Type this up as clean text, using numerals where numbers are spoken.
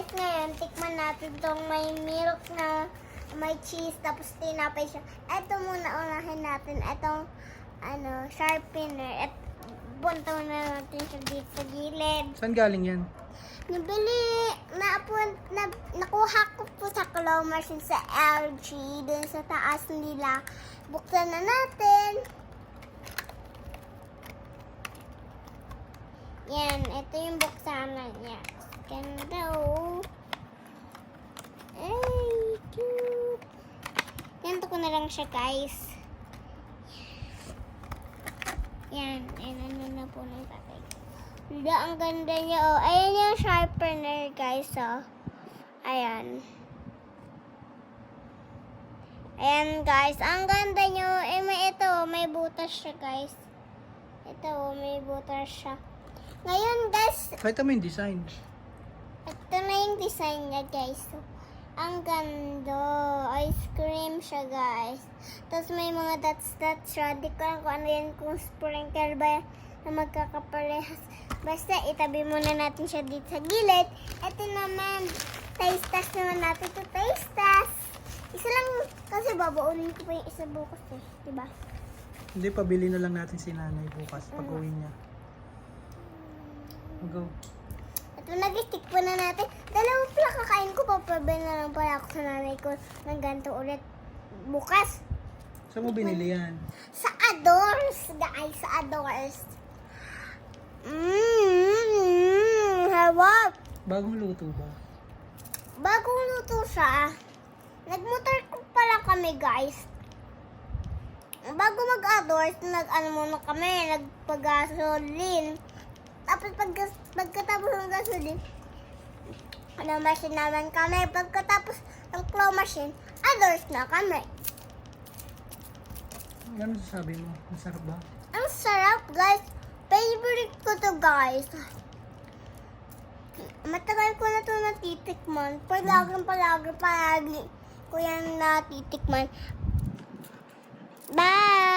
guys, ngayon, tikman natin itong may milk na may cheese, tapos tinapay siya. Ito muna, unahin natin. Itong, sharpener. At buntaw na natin siya dito sa gilid. Saan galing yan? Nakuha ko po sa claw machine sa LG, dun sa taas nila. Buksan na natin. Yan, ito yung buksanan niya. Ganda oh. Ay, cute. Ganito ko na lang siya, guys. Yan, ano na po ng tatay. Hindi, ang ganda niya oh. Ayan yung sharpener, guys oh. Ayan. Ayan, guys. Ang ganda niyo. May butas siya, guys. Ito, may butas siya. Ngayon, guys, Pakita mo yung design. ito na yung design niya, guys. So, ang ganda. Ice cream siya, guys. Tapos may mga dots-dots siya. Di ko lang kung ano yan, kung sprinkle ba yan na magkakaparehas. Basta, itabi muna natin siya dito sa gilid. Ito naman, taste test naman natin ito. Taste test. Isa lang, kasi babaunin ko pa yung isa bukas eh. Diba? Hindi, pabili na lang natin si nanay bukas pag uwi niya. Go. Ito, nag-stick po na natin. Dalawang pala kakain ko. Papabili na lang pala ako sa nanay ko ng ganito ulit bukas. Saan mo binili yan? Sa Adores, guys. Sa Adores. Harap. Bagong luto ba? Bagong luto siya. Nagmotor ko pala kami, guys. Bago mag-Adores, muna kami. Nagpagasolin. Tapos pagkatapos ng gasolin, machine naman kami. Pagkatapos ng claw machine, Adores na kami. Ano sasabi mo? Masarap ba? Ang sarap, guys. Favorite ko to, guys. Matagal ko na to natitikman. Palagi ko yan natitikman. Bye!